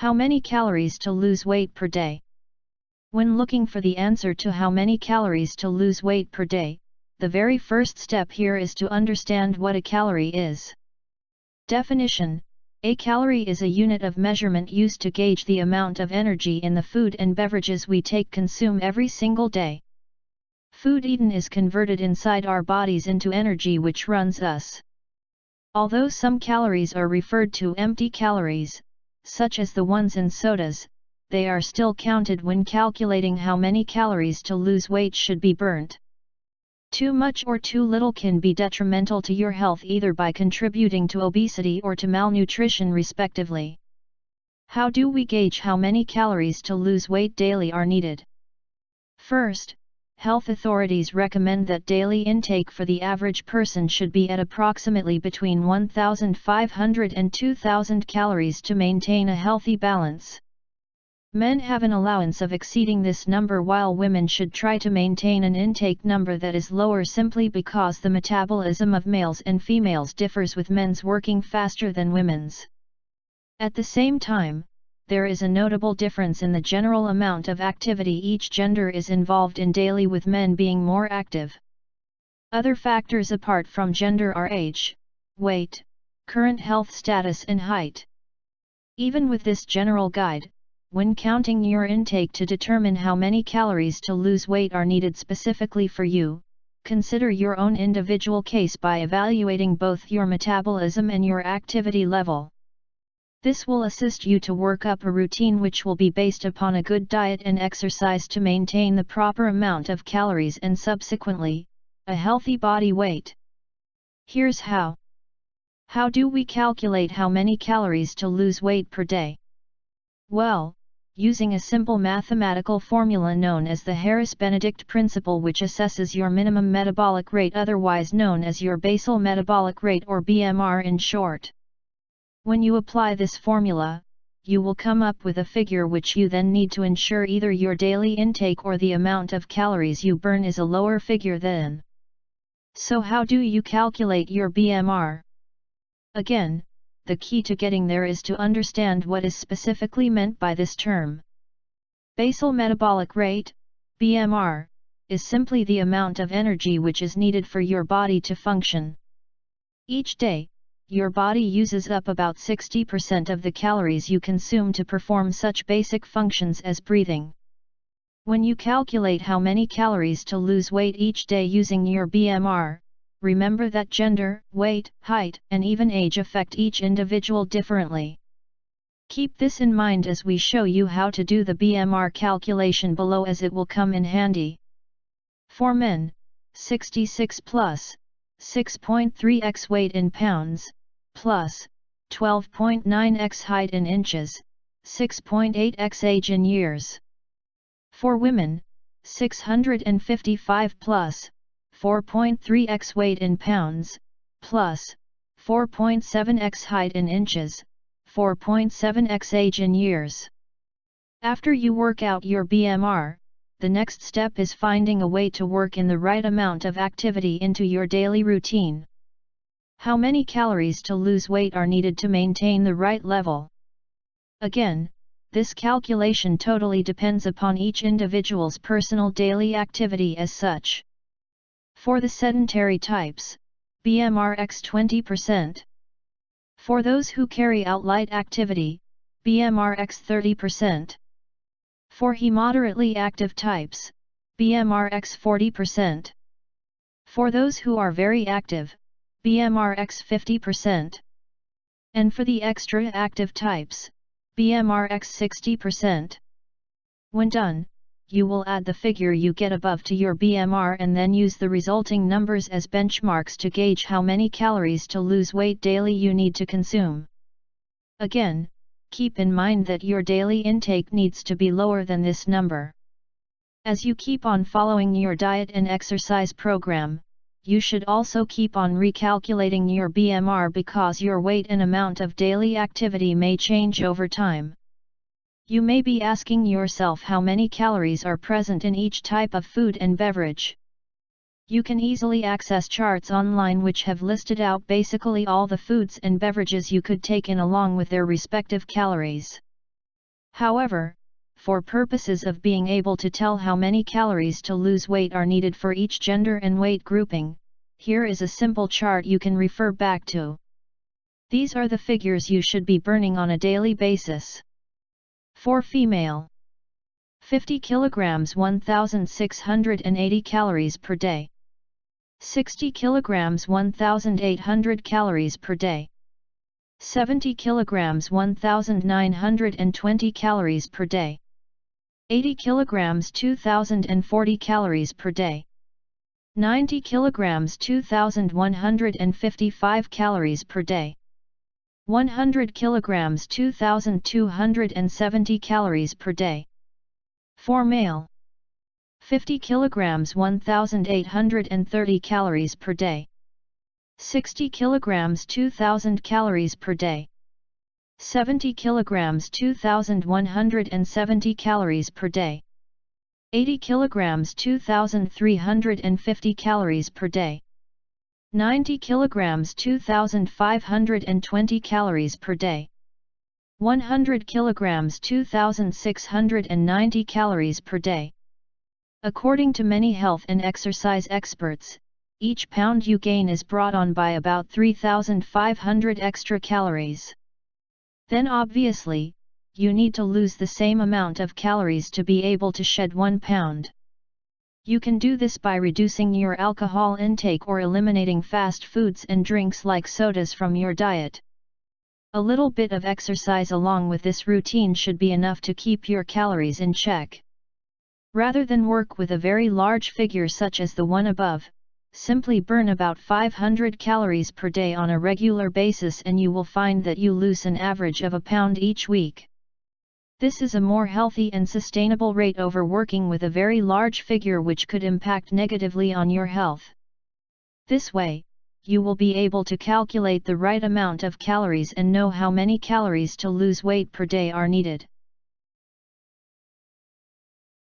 How many calories to lose weight per day? When looking for the answer to how many calories to lose weight per day, the very first step here is to understand what a calorie is. Definition: a calorie is a unit of measurement used to gauge the amount of energy in the food and beverages we consume every single day. Food eaten is converted inside our bodies into energy which runs us. Although some calories are referred to empty calories, such as the ones in sodas, they are still counted when calculating how many calories to lose weight should be burnt. Too much or too little can be detrimental to your health either by contributing to obesity or to malnutrition respectively. How do we gauge how many calories to lose weight daily are needed? First, health authorities recommend that daily intake for the average person should be at approximately between 1,500 and 2,000 calories to maintain a healthy balance. Men have an allowance of exceeding this number while women should try to maintain an intake number that is lower simply because the metabolism of males and females differs with men's working faster than women's. At the same time, there is a notable difference in the general amount of activity each gender is involved in daily, with men being more active. Other factors apart from gender are age, weight, current health status and height. Even with this general guide, when counting your intake to determine how many calories to lose weight are needed specifically for you, consider your own individual case by evaluating both your metabolism and your activity level. This will assist you to work up a routine which will be based upon a good diet and exercise to maintain the proper amount of calories and subsequently, a healthy body weight. Here's how. How do we calculate how many calories to lose weight per day? Well, using a simple mathematical formula known as the Harris-Benedict principle, which assesses your minimum metabolic rate, otherwise known as your basal metabolic rate or BMR in short. When you apply this formula, you will come up with a figure which you then need to ensure either your daily intake or the amount of calories you burn is a lower figure than. So how do you calculate your BMR? Again, the key to getting there is to understand what is specifically meant by this term. Basal metabolic rate, BMR, is simply the amount of energy which is needed for your body to function. Each day, your body uses up about 60% of the calories you consume to perform such basic functions as breathing. When you calculate how many calories to lose weight each day using your BMR, remember that gender, weight, height, and even age affect each individual differently. Keep this in mind as we show you how to do the BMR calculation below, as it will come in handy. For men, 66 plus, 6.3x weight in pounds, plus 12.9x height in inches, 6.8x age in years. For women, 655 plus, 4.3x weight in pounds, plus 4.7x height in inches, 4.7x age in years. After you work out your BMR, the next step is finding a way to work in the right amount of activity into your daily routine. How many calories to lose weight are needed to maintain the right level? Again, this calculation totally depends upon each individual's personal daily activity as such. For the sedentary types, BMR x 20%. For those who carry out light activity, BMR x 30%. For he moderately active types, BMR x 40%. For those who are very active, BMR x 50%. And for the extra active types, BMR x 60%. When done, you will add the figure you get above to your BMR and then use the resulting numbers as benchmarks to gauge how many calories to lose weight daily you need to consume. Again, keep in mind that your daily intake needs to be lower than this number. As you keep on following your diet and exercise program, you should also keep on recalculating your BMR because your weight and amount of daily activity may change over time. You may be asking yourself how many calories are present in each type of food and beverage. You can easily access charts online which have listed out basically all the foods and beverages you could take in along with their respective calories. However, for purposes of being able to tell how many calories to lose weight are needed for each gender and weight grouping, here is a simple chart you can refer back to. These are the figures you should be burning on a daily basis. For female, 50 kilograms 1680 calories per day. 60 kilograms 1800 calories per day. 70 kilograms 1920 calories per day. 80 kilograms 2040 calories per day. 90 kilograms 2155 calories per day. 100 kilograms 2270 calories per day. For male, 50 kilograms 1830 calories per day. 60 kilograms 2000 calories per day. 70 kilograms 2170 calories per day. 80 kilograms 2350 calories per day. 90 kilograms 2520 calories per day. 100 kilograms 2690 calories per day. According to many health and exercise experts, each pound you gain is brought on by about 3,500 extra calories. Then obviously, you need to lose the same amount of calories to be able to shed 1 pound. You can do this by reducing your alcohol intake or eliminating fast foods and drinks like sodas from your diet. A little bit of exercise along with this routine should be enough to keep your calories in check. Rather than work with a very large figure such as the one above, simply burn about 500 calories per day on a regular basis and you will find that you lose an average of a pound each week. This is a more healthy and sustainable rate over working with a very large figure which could impact negatively on your health. This way, you will be able to calculate the right amount of calories and know how many calories to lose weight per day are needed.